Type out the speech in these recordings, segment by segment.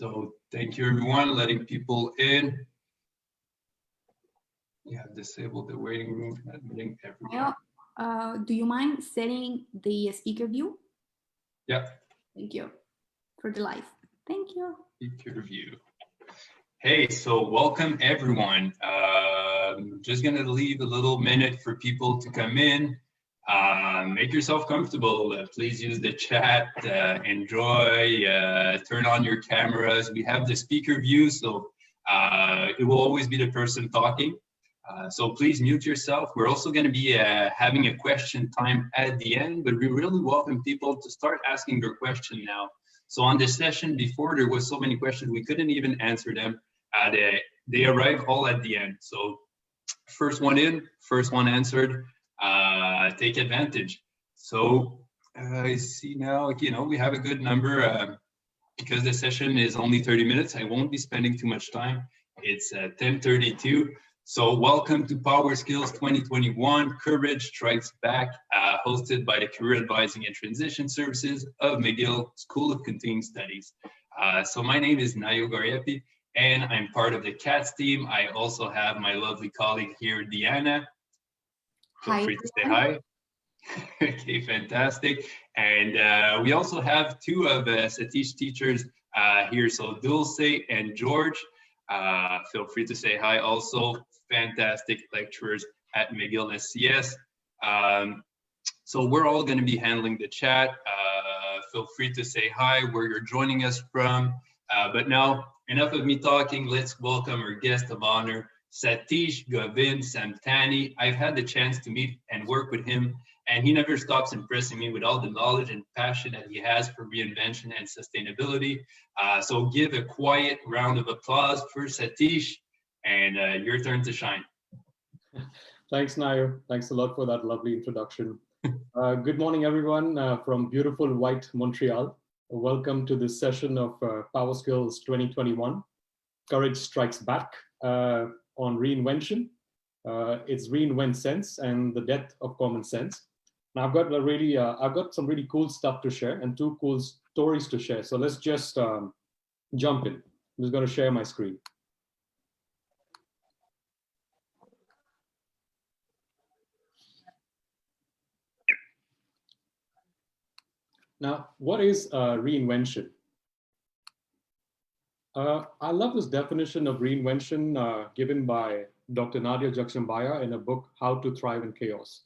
So thank you everyone, letting people in. We have disabled the waiting room, admitting everyone. Do you mind setting the speaker view? Yeah. Thank you for the live. Thank you. Speaker view. Hey, so welcome everyone. Just gonna leave a little minute for people to come in. Make yourself comfortable. Please use the chat, enjoy, turn on your cameras. We have the speaker view, so it will always be the person talking. So please mute yourself. We're also going to be having a question time at the end, but we really welcome people to start asking their question now. So on this session before, there was so many questions, we couldn't even answer them. They arrive all at the end. So first one in, first one answered, take advantage. So I see now, we have a good number because the session is only 30 minutes. I won't be spending too much time. It's 10:32. So welcome to PowerSkills 2021, Courage Strikes Back, hosted by the Career Advising and Transition Services of McGill School of Continuing Studies. So my name is Nayo Gariepi, and I'm part of the CATS team. I also have my lovely colleague here, Diana. Feel free to say hi. Okay, fantastic. And we also have two of Satish teachers here, so Dulce and George. Feel free to say hi also. Fantastic lecturers at McGill SCS. So we're all going to be handling the chat. Feel free to say hi where you're joining us from. But now, enough of me talking. Let's welcome our guest of honor, Satish Govind Samtani. I've had the chance to meet and work with him, and he never stops impressing me with all the knowledge and passion that he has for reinvention and sustainability. So give a quiet round of applause for Satish, and your turn to shine. Thanks, Nayo. Thanks a lot for that lovely introduction. Good morning, everyone, from beautiful white Montreal. Welcome to this session of PowerSkills 2021, Courage Strikes Back on Reinvention. It's Reinvent-SENSE and the death of common sense. Now I've got some really cool stuff to share and two cool stories to share. So let's just jump in. I'm just going to share my screen. Now, what is reinvention? I love this definition of reinvention given by Dr. Nadia Jackson-Baya in a book, How to Thrive in Chaos.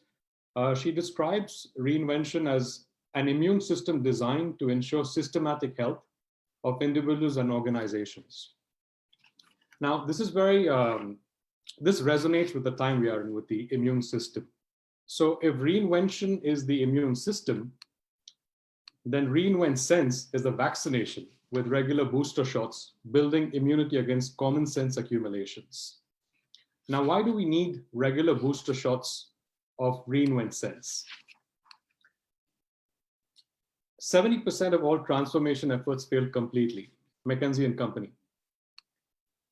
She describes reinvention as an immune system designed to ensure systematic health of individuals and organizations. Now, this is this resonates with the time we are in with the immune system. So if reinvention is the immune system, then Reinvent-SENSE is the vaccination with regular booster shots, building immunity against common sense accumulations. Now, why do we need regular booster shots of Reinvent-SENSE? 70% of all transformation efforts fail completely, McKinsey and Company.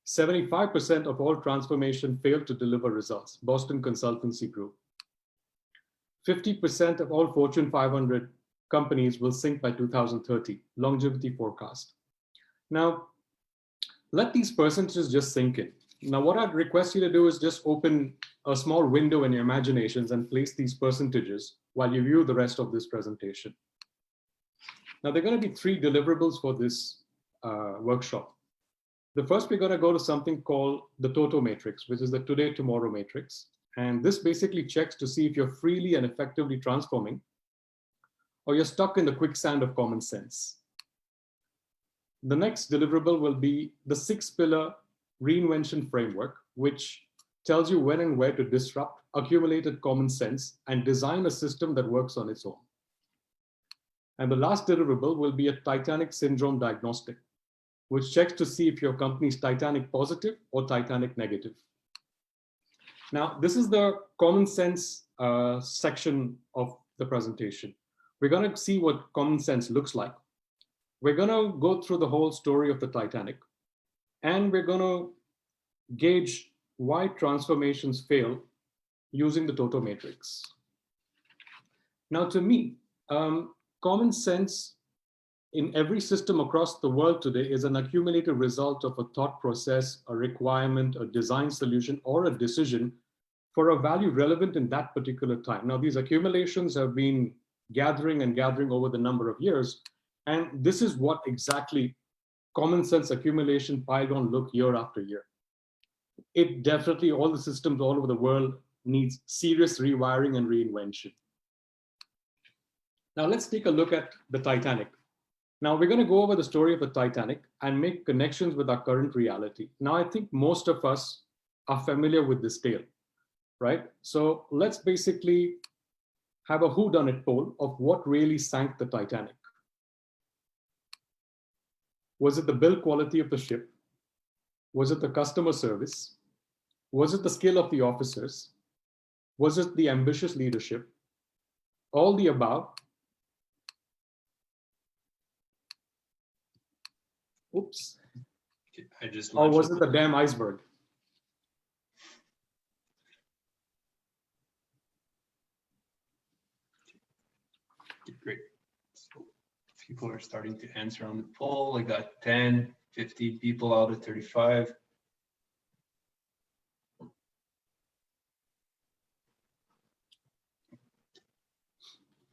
75% of all transformation failed to deliver results, Boston Consultancy Group. 50% of all Fortune 500 companies will sink by 2030, longevity forecast. Now, let these percentages just sink in. Now, what I'd request you to do is just open a small window in your imaginations and place these percentages while you view the rest of this presentation. Now, there are going to be three deliverables for this workshop. The first, we're going to go to something called the TOTO Matrix, which is the Today, Tomorrow Matrix. And this basically checks to see if you're freely and effectively transforming or you're stuck in the quicksand of common sense. The next deliverable will be the 6-pillar Reinvention Framework, which tells you when and where to disrupt accumulated common sense and design a system that works on its own. And the last deliverable will be a Titanic Syndrome diagnostic, which checks to see if your company is Titanic positive or Titanic negative. Now, this is the common sense section of the presentation. We're going to see what common sense looks like. We're going to go through the whole story of the Titanic, and we're going to gauge why transformations fail using the TOTO Matrix. Now, to me, common sense in every system across the world today is an accumulated result of a thought process, a requirement, a design solution, or a decision for a value relevant in that particular time. Now, these accumulations have been gathering and gathering over the number of years. And this is what exactly common sense accumulation piled on look year after year. It definitely, all the systems all over the world needs serious rewiring and reinvention. Now let's take a look at the Titanic. Now we're going to go over the story of the Titanic and make connections with our current reality. Now I think most of us are familiar with this tale, right? So let's basically have a whodunit poll of what really sank the Titanic. Was it the build quality of the ship? Was it the customer service? Was it the skill of the officers? Was it the ambitious leadership? All the above? Oops. I just or was it the damn iceberg? Great. So people are starting to answer on the poll. I got 10, 50 people out of 35.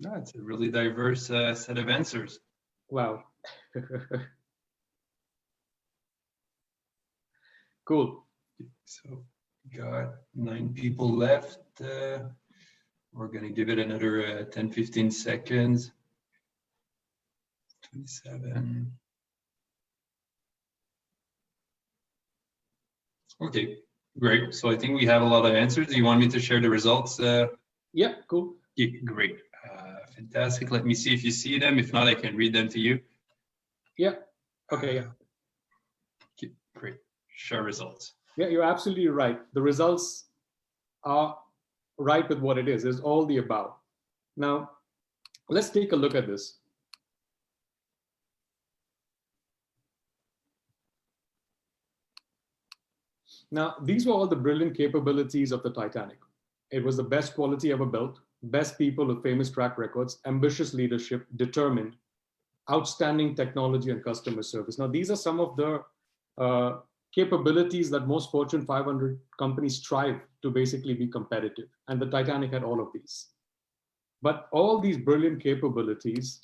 No, it's a really diverse set of answers. Wow. Cool. So got 9 people left. We're going to give it another 10, 15 seconds. 27. Okay, great. So I think we have a lot of answers. Do you want me to share the results? Yeah, cool. Yeah, great. Fantastic. Let me see if you see them. If not, I can read them to you. Yeah. Okay. Yeah. Okay, great. Share results. Yeah, you're absolutely right. The results are right with what it is. It's all the above. Now, let's take a look at this. Now, these were all the brilliant capabilities of the Titanic. It was the best quality ever built, best people with famous track records, ambitious leadership, determined, outstanding technology and customer service. Now, these are some of the capabilities that most Fortune 500 companies strive to basically be competitive. And the Titanic had all of these. But all these brilliant capabilities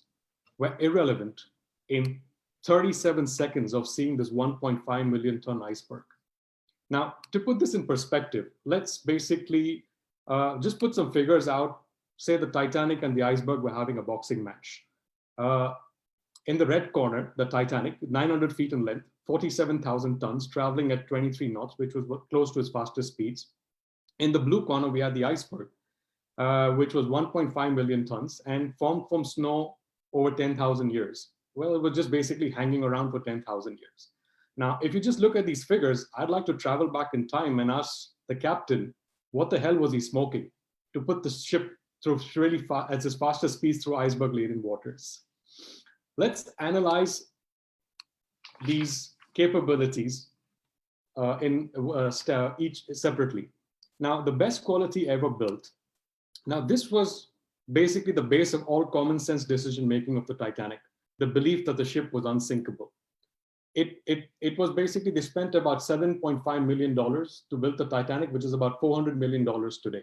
were irrelevant in 37 seconds of seeing this 1.5 million ton iceberg. Now, to put this in perspective, let's basically just put some figures out. Say the Titanic and the iceberg were having a boxing match. In the red corner, the Titanic, 900 feet in length, 47,000 tons, traveling at 23 knots, which was close to its fastest speeds. In the blue corner, we had the iceberg, which was 1.5 million tons and formed from snow over 10,000 years. Well, it was just basically hanging around for 10,000 years. Now, if you just look at these figures, I'd like to travel back in time and ask the captain, what the hell was he smoking to put the ship through really fast, at its fastest speeds through iceberg-laden waters? Let's analyze these capabilities each separately. Now, the best quality ever built. Now, this was basically the base of all common sense decision-making of the Titanic, the belief that the ship was unsinkable. It was basically, they spent about $7.5 million to build the Titanic, which is about $400 million today.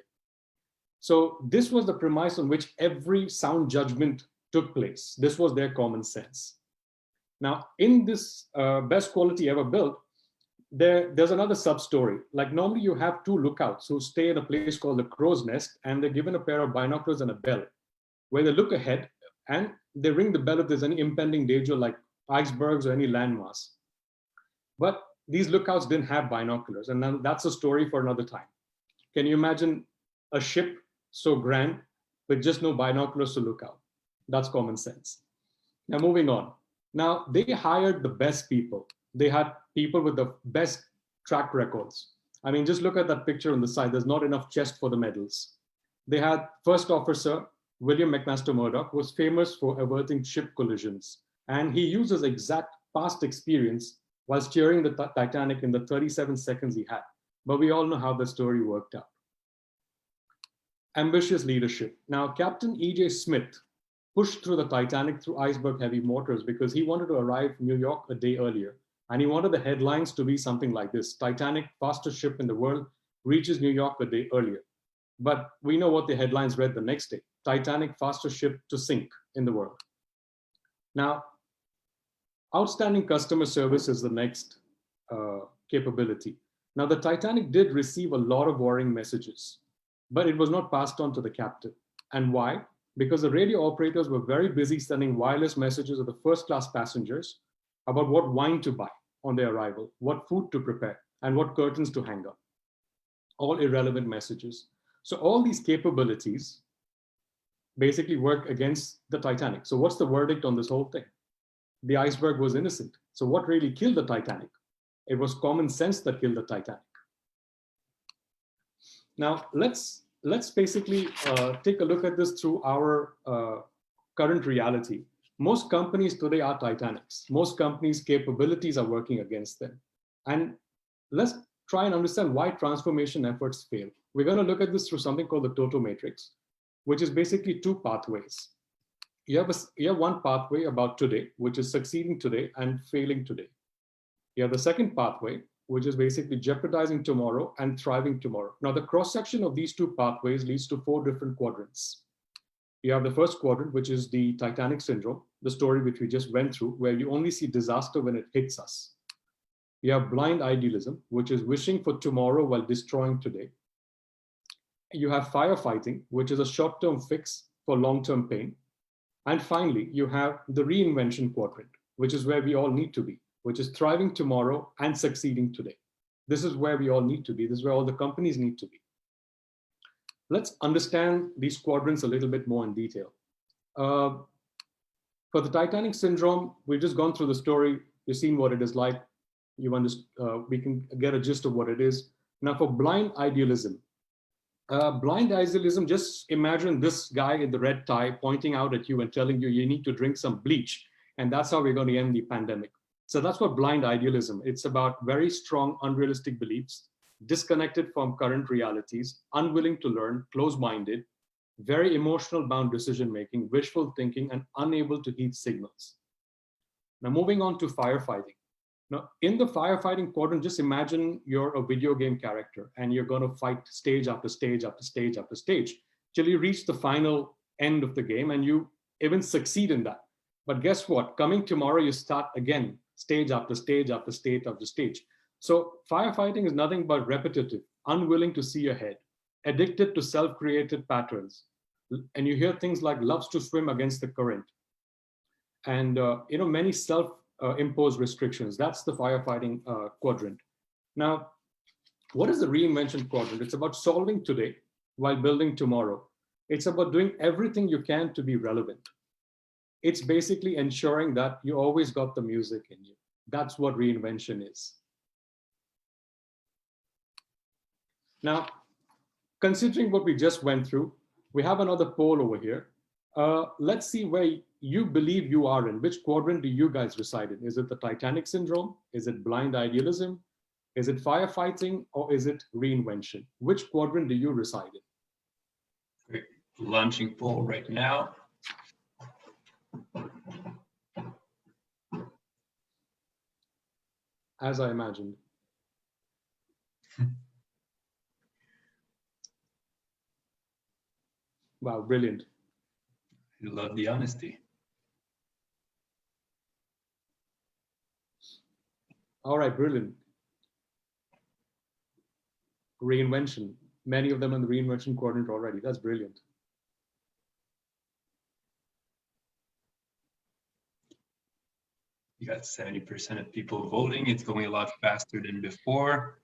So this was the premise on which every sound judgment took place. This was their common sense. Now, in this best quality ever built, there's another sub-story. Like normally you have 2 lookouts who stay in a place called the Crow's Nest, and they're given a pair of binoculars and a bell, where they look ahead and they ring the bell if there's any impending danger like icebergs or any landmass. But these lookouts didn't have binoculars, and then that's a story for another time. Can you imagine a ship so grand with just no binoculars to look out? That's common sense. Now moving on. Now they hired the best people. They had people with the best track records. I mean, just look at that picture on the side. There's not enough chest for the medals. They had first officer William McMaster Murdoch, who was famous for averting ship collisions. And he uses exact past experience while steering the Titanic in the 37 seconds he had. But we all know how the story worked out. Ambitious leadership. Now, Captain E.J. Smith pushed through the Titanic through Iceberg heavy motors because he wanted to arrive in New York a day earlier. And he wanted the headlines to be something like this: Titanic, fastest ship in the world, reaches New York a day earlier. But we know what the headlines read the next day: Titanic, fastest ship to sink in the world. Now, outstanding customer service is the next capability. Now, the Titanic did receive a lot of worrying messages, but it was not passed on to the captain. And why? Because the radio operators were very busy sending wireless messages to the first-class passengers about what wine to buy on their arrival, what food to prepare, and what curtains to hang up. All irrelevant messages. So all these capabilities basically work against the Titanic. So what's the verdict on this whole thing? The iceberg was innocent. So what really killed the Titanic? It was common sense that killed the Titanic. Now, let's basically take a look at this through our current reality. Most companies today are Titanics. Most companies' capabilities are working against them. And let's try and understand why transformation efforts fail. We're going to look at this through something called the TOTO Matrix, which is basically two pathways. You have one pathway about today, which is succeeding today and failing today. You have the second pathway, which is basically jeopardizing tomorrow and thriving tomorrow. Now, the cross-section of these two pathways leads to 4 different quadrants. You have the first quadrant, which is the Titanic Syndrome, the story which we just went through, where you only see disaster when it hits us. You have blind idealism, which is wishing for tomorrow while destroying today. You have firefighting, which is a short-term fix for long-term pain. And finally, you have the reinvention quadrant, which is where we all need to be, which is thriving tomorrow and succeeding today. This is where we all need to be. This is where all the companies need to be. Let's understand these quadrants a little bit more in detail. For the Titanic Syndrome, we've just gone through the story. You've seen what it is like. We can get a gist of what it is. Now, for blind idealism, just imagine this guy in the red tie pointing out at you and telling you you need to drink some bleach, and that's how we're going to end the pandemic. So that's what blind idealism. It's about very strong, unrealistic beliefs, disconnected from current realities, unwilling to learn, close-minded, very emotional bound decision-making, wishful thinking, and unable to heed signals. Now, moving on to firefighting. Now, in the firefighting quadrant, just imagine you're a video game character and you're going to fight stage after stage after stage after stage till you reach the final end of the game and you even succeed in that. But guess what? Coming tomorrow, you start again, stage after stage after stage after stage. So firefighting is nothing but repetitive, unwilling to see ahead, addicted to self-created patterns. And you hear things like loves to swim against the current. And many self-imposed restrictions. That's the firefighting quadrant. Now, what is the reinvention quadrant? It's about solving today while building tomorrow. It's about doing everything you can to be relevant. It's basically ensuring that you always got the music in you. That's what reinvention is. Now, considering what we just went through, we have another poll over here. Let's see where you believe you are in. Which quadrant do you guys reside in? Is it the Titanic Syndrome? Is it blind idealism? Is it firefighting? Or is it reinvention? Which quadrant do you reside in? Great. Launching poll right now. As I imagined. Wow, brilliant. I love the honesty. All right, brilliant. Reinvention. Many of them in the reinvention quadrant already. That's brilliant. You got 70% of people voting. It's going a lot faster than before.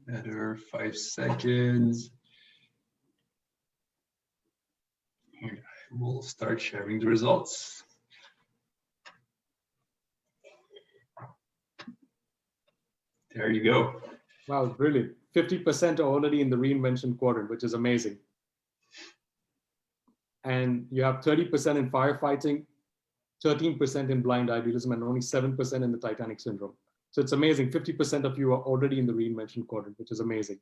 Another 5 seconds. Here, I will start sharing the results. There you go. Wow, brilliant. 50% are already in the reinvention quadrant, which is amazing. And you have 30% in firefighting, 13% in blind idealism, and only 7% in the Titanic Syndrome. So it's amazing. 50% of you are already in the reinvention quadrant, which is amazing.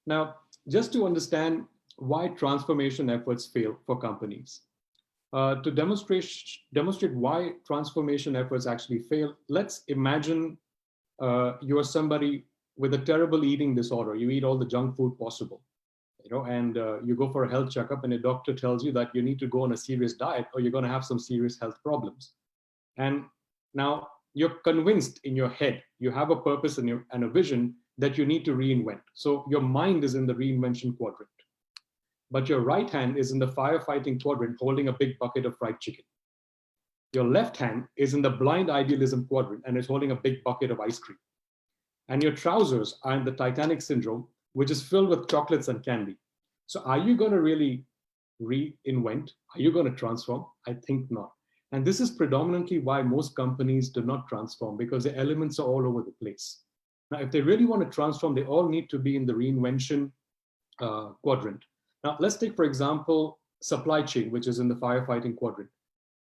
Now, just to understand why transformation efforts fail for companies, to demonstrate why transformation efforts actually fail, let's imagine you're somebody with a terrible eating disorder. You eat all the junk food possible, and you go for a health checkup and a doctor tells you that you need to go on a serious diet or you're going to have some serious health problems. And now you're convinced in your head, you have a purpose and a vision that you need to reinvent. So your mind is in the reinvention quadrant, but your right hand is in the firefighting quadrant holding a big bucket of fried chicken. Your left hand is in the blind idealism quadrant and is holding a big bucket of ice cream. And your trousers are in the Titanic Syndrome, which is filled with chocolates and candy. So are you going to really reinvent? Are you going to transform? I think not. And this is predominantly why most companies do not transform, because the elements are all over the place. Now, if they really want to transform, they all need to be in the reinvention quadrant. Now, let's take, for example, supply chain, which is in the firefighting quadrant.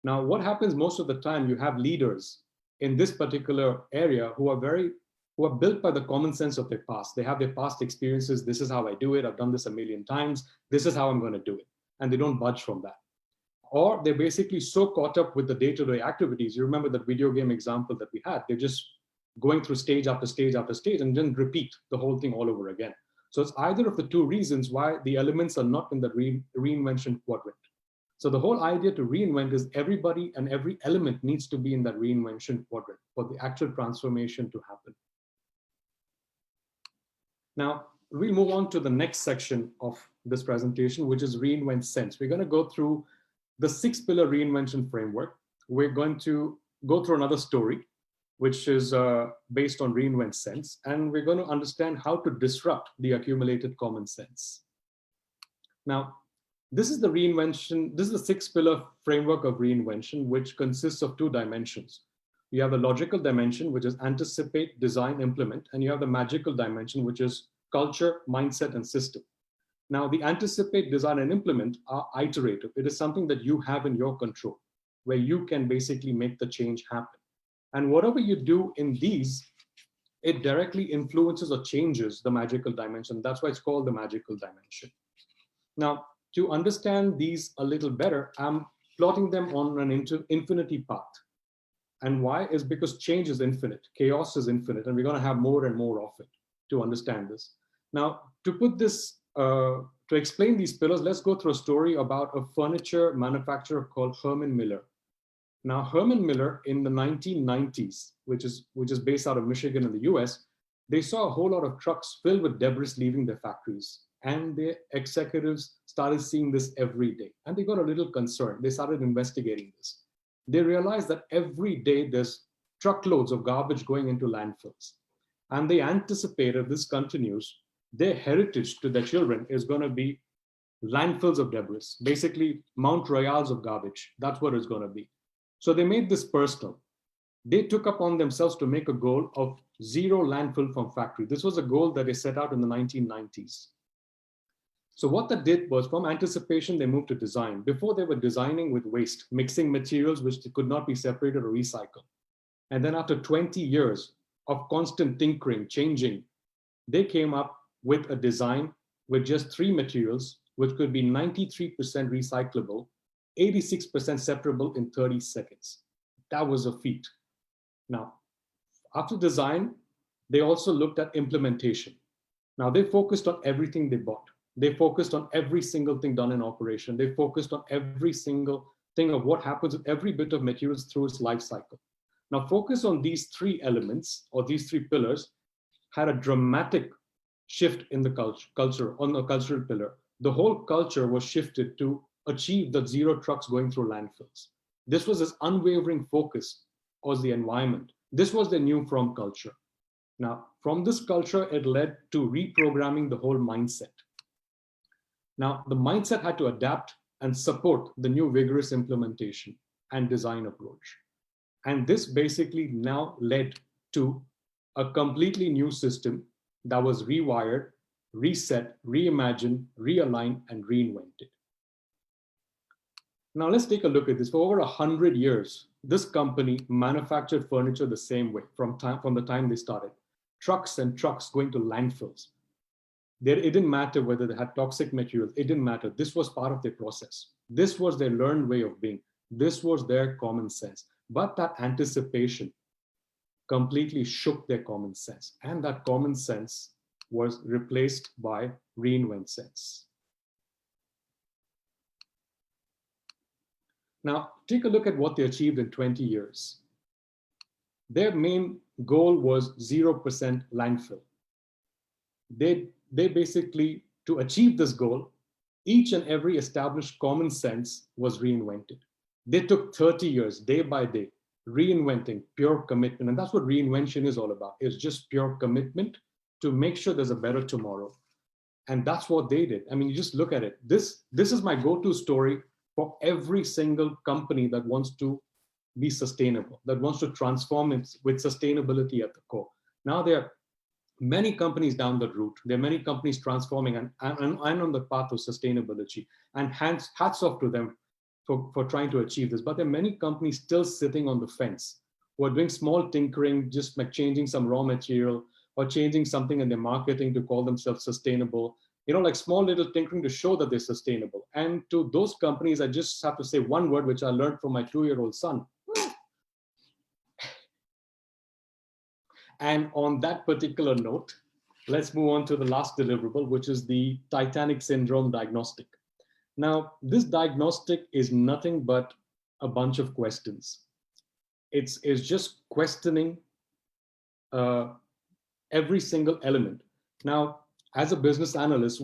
Now, what happens most of the time, you have leaders in this particular area who are built by the common sense of their past. They have their past experiences. This is how I do it. I've done this a million times. This is how I'm going to do it. And they don't budge from that. Or they're basically so caught up with the day-to-day activities. You remember that video game example that we had. They're just going through stage after stage after stage and then repeat the whole thing all over again. So it's either of the two reasons why the elements are not in the reinvention quadrant. So the whole idea to reinvent is everybody and every element needs to be in that reinvention quadrant for the actual transformation to happen. Now, we'll move on to the next section of this presentation, which is ReinVent-SENSE. We're going to go through the 6-pillar reinvention framework. We're going to go through another story, which is based on ReinVent-SENSE, and we're going to understand how to disrupt the accumulated common sense. Now, this is the 6-pillar framework of reinvention, which consists of 2 dimensions. You have the logical dimension, which is anticipate, design, implement, and you have the magical dimension, which is culture, mindset, and system. Now, the anticipate, design, and implement are iterative. It is something that you have in your control, where you can basically make the change happen. And whatever you do in these, it directly influences or changes the magical dimension. That's why it's called the magical dimension. Now, to understand these a little better, I'm plotting them on an infinity path. And why is because change is infinite, chaos is infinite, and we're going to have more and more of it to understand this. Now, to put this, to explain these pillars, let's go through a story about a furniture manufacturer called Herman Miller. Now, Herman Miller in the 1990s, which is based out of Michigan in the US, they saw a whole lot of trucks filled with debris leaving their factories. And the executives started seeing this every day. And they got a little concerned. They started investigating this. They realized that every day there's truckloads of garbage going into landfills. And they anticipate if this continues, their heritage to their children is going to be landfills of debris, basically Mount Royals of garbage. That's what it's going to be. So they made this personal. They took upon themselves to make a goal of 0 landfill from factory. This was a goal that they set out in the 1990s. So what that did was, from anticipation, they moved to design. Before, they were designing with waste, mixing materials which could not be separated or recycled. And then after 20 years of constant tinkering, changing, they came up with a design with just 3 materials, which could be 93% recyclable, 86% separable in 30 seconds. That was a feat. Now, after design, they also looked at implementation. Now, they focused on everything they bought. They focused on every single thing done in operation. They focused on every single thing of what happens with every bit of materials through its life cycle. Now, focus on these 3 elements or these 3 pillars had a dramatic shift in the culture, on the cultural pillar. The whole culture was shifted to achieve the 0 trucks going through landfills. This was this unwavering focus on the environment. This was the new from culture. Now, from this culture, it led to reprogramming the whole mindset. Now, the mindset had to adapt and support the new vigorous implementation and design approach. And this basically now led to a completely new system that was rewired, reset, reimagined, realigned, and reinvented. Now let's take a look at this. For over 100 years, this company manufactured furniture the same way from the time they started. Trucks and trucks going to landfills. It didn't matter whether they had toxic materials. It didn't matter. This was part of their process. This was their learned way of being. This was their common sense. But that anticipation completely shook their common sense. And that common sense was replaced by REINVENT-SENSE. Now, take a look at what they achieved in 20 years. Their main goal was 0% landfill. They basically, to achieve this goal, each and every established common sense was reinvented. They took 30 years, day by day, reinventing, pure commitment. And that's what reinvention is all about. It's just pure commitment to make sure there's a better tomorrow. And that's what they did. I mean, you just look at it. This is my go-to story for every single company that wants to be sustainable, that wants to transform it with sustainability at the core. Now there are many companies down that route. There are many companies transforming and on the path of sustainability. And hats off to them for trying to achieve this. But there are many companies still sitting on the fence who are doing small tinkering, just like changing some raw material or changing something in their marketing to call themselves sustainable. You know, like small little tinkering to show that they're sustainable. And to those companies, I just have to say one word, which I learned from my 2-year-old son. And on that particular note, let's move on to the last deliverable, which is the Titanic Syndrome Diagnostic. Now, this diagnostic is nothing but a bunch of questions. It's just questioning every single element. Now, as a business analyst,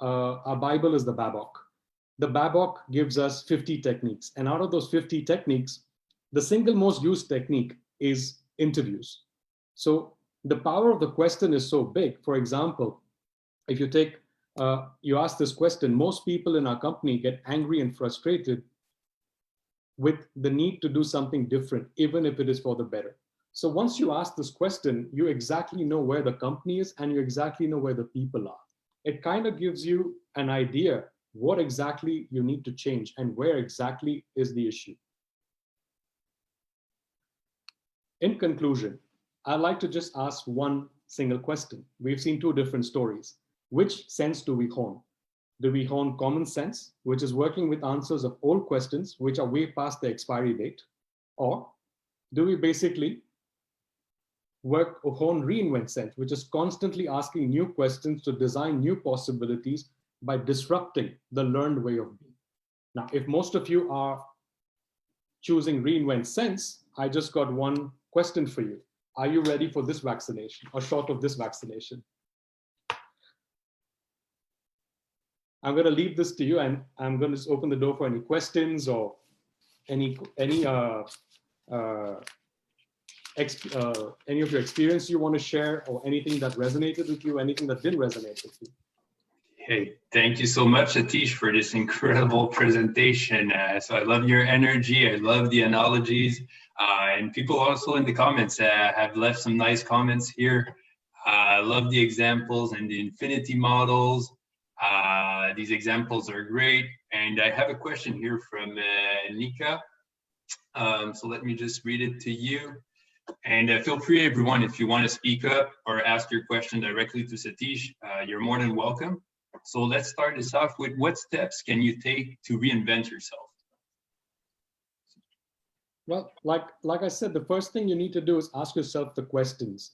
our Bible is the Babok. The Babok gives us 50 techniques. And out of those 50 techniques, the single most used technique is interviews. So the power of the question is so big. For example, if you ask this question, most people in our company get angry and frustrated with the need to do something different, even if it is for the better. So once you ask this question, you exactly know where the company is and you exactly know where the people are. It kind of gives you an idea what exactly you need to change and where exactly is the issue. In conclusion, I'd like to just ask one single question. We've seen two different stories. Which sense do we hone? Do we hone common sense, which is working with answers of old questions, which are way past the expiry date? Or do we basically hone REINVENT-SENSE, which is constantly asking new questions to design new possibilities by disrupting the learned way of being? Now, if most of you are choosing REINVENT-SENSE, I just got one question for you. Are you ready for this vaccination or short of this vaccination? I'm going to leave this to you, and I'm going to open the door for any questions or any of your experience you want to share, or anything that resonated with you, anything that didn't resonate with you. Hey, thank you so much, Satish, for this incredible presentation. So I love your energy. I love the analogies. And people also in the comments have left some nice comments here. I love the examples and the infinity models. These examples are great. And I have a question here from Nika. So let me just read it to you. And feel free, everyone, if you want to speak up or ask your question directly to Satish, you're more than welcome. So let's start this off with, what steps can you take to reinvent yourself? Well, like I said, the first thing you need to do is ask yourself the questions.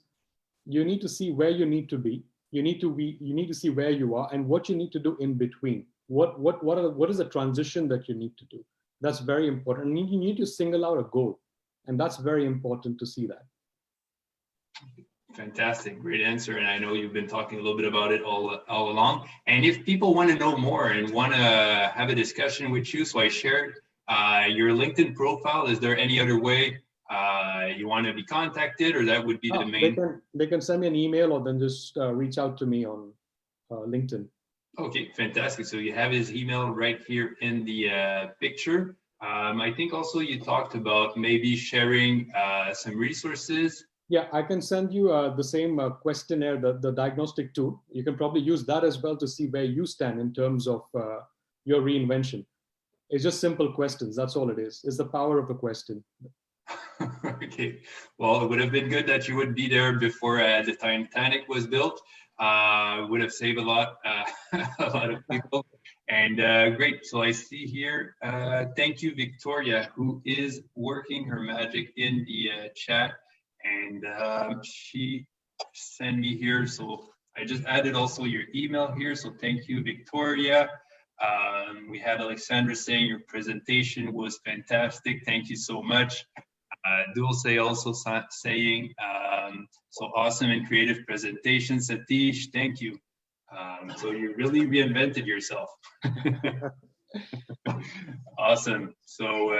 You need to see where you need to be. You need to see where you are and what you need to do in between. What is the transition that you need to do? That's very important. And you need to single out a goal. And that's very important to see that. Fantastic, great answer. And I know you've been talking a little bit about it all along. And if people want to know more and want to have a discussion with you, so I shared your LinkedIn profile. Is there any other way you want to be contacted, or that would be the main? They can send me an email or then just reach out to me on LinkedIn. Okay, fantastic. So you have his email right here in the picture. I think also you talked about maybe sharing some resources. Yeah, I can send you the same questionnaire, the diagnostic tool. You can probably use that as well to see where you stand in terms of your reinvention. It's just simple questions. That's all it is. It's the power of the question. Okay. Well, it would have been good that you would be there before the Titanic was built. Would have saved a lot of people. And great. So I see here. Thank you, Victoria, who is working her magic in the chat, and she sent me here. So I just added also your email here. So thank you, Victoria. We had Alexandra saying your presentation was fantastic. Thank you so much. Dulce also saying, so awesome and creative presentation. Satish, thank you. So you really reinvented yourself. Awesome. So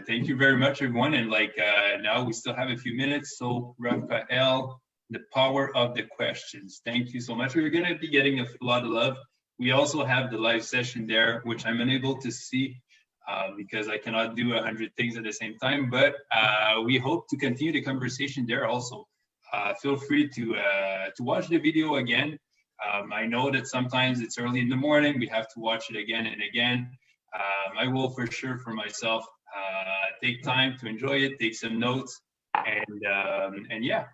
thank you very much, everyone. And like now we still have a few minutes. So Raphael, the power of the questions. Thank you so much. We're going to be getting a lot of love. We also have the live session there, which I'm unable to see because I cannot do 100 things at the same time, but we hope to continue the conversation there also. Feel free to watch the video again. I know that sometimes it's early in the morning, we have to watch it again and again. I will for sure for myself take time to enjoy it, take some notes, and yeah.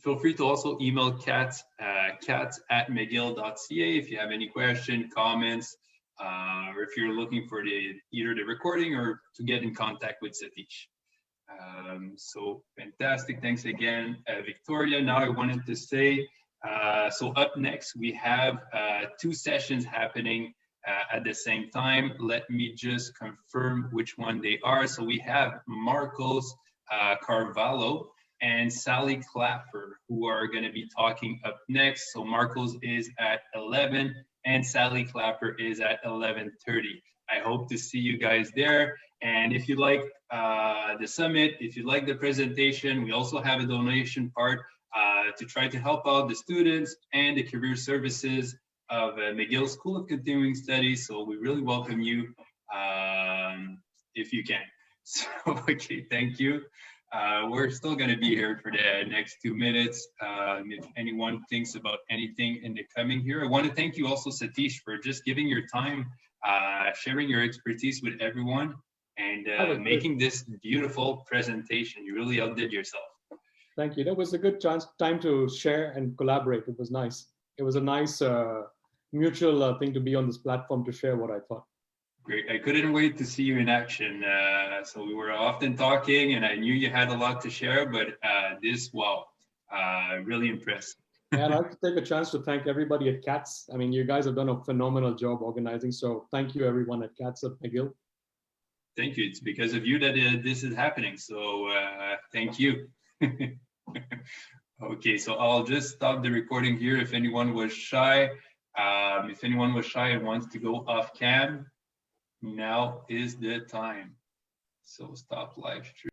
Feel free to also email cats@mcgill.ca if you have any question, comments, or if you're looking for either the recording or to get in contact with Satish. So fantastic. Thanks again, Victoria. Now I wanted to say, so up next, we have 2 sessions happening at the same time. Let me just confirm which one they are. So we have Marcos Carvalho and Sally Clapper, who are going to be talking up next. So Marcos is at 11 and Sally Clapper is at 11:30. I hope to see you guys there. And if you like the summit, if you like the presentation, we also have a donation part to try to help out the students and the career services of McGill School of Continuing Studies. So we really welcome you if you can. So, okay, thank you. We're still going to be here for the next 2 minutes. If anyone thinks about anything in the coming here, I want to thank you also, Satish, for just giving your time, sharing your expertise with everyone, and making this beautiful presentation. You really outdid yourself. Thank you. That was a good time to share and collaborate. It was nice. It was a nice mutual thing to be on this platform to share what I thought. Great. I couldn't wait to see you in action. So we were often talking and I knew you had a lot to share, but wow, really impressed. And I'd like to take a chance to thank everybody at CATS. I mean, you guys have done a phenomenal job organizing. So thank you everyone at CATS at McGill. Thank you. It's because of you that this is happening. So thank you. Okay, so I'll just stop the recording here. If anyone was shy, and wants to go off cam, now is the time. So stop live stream.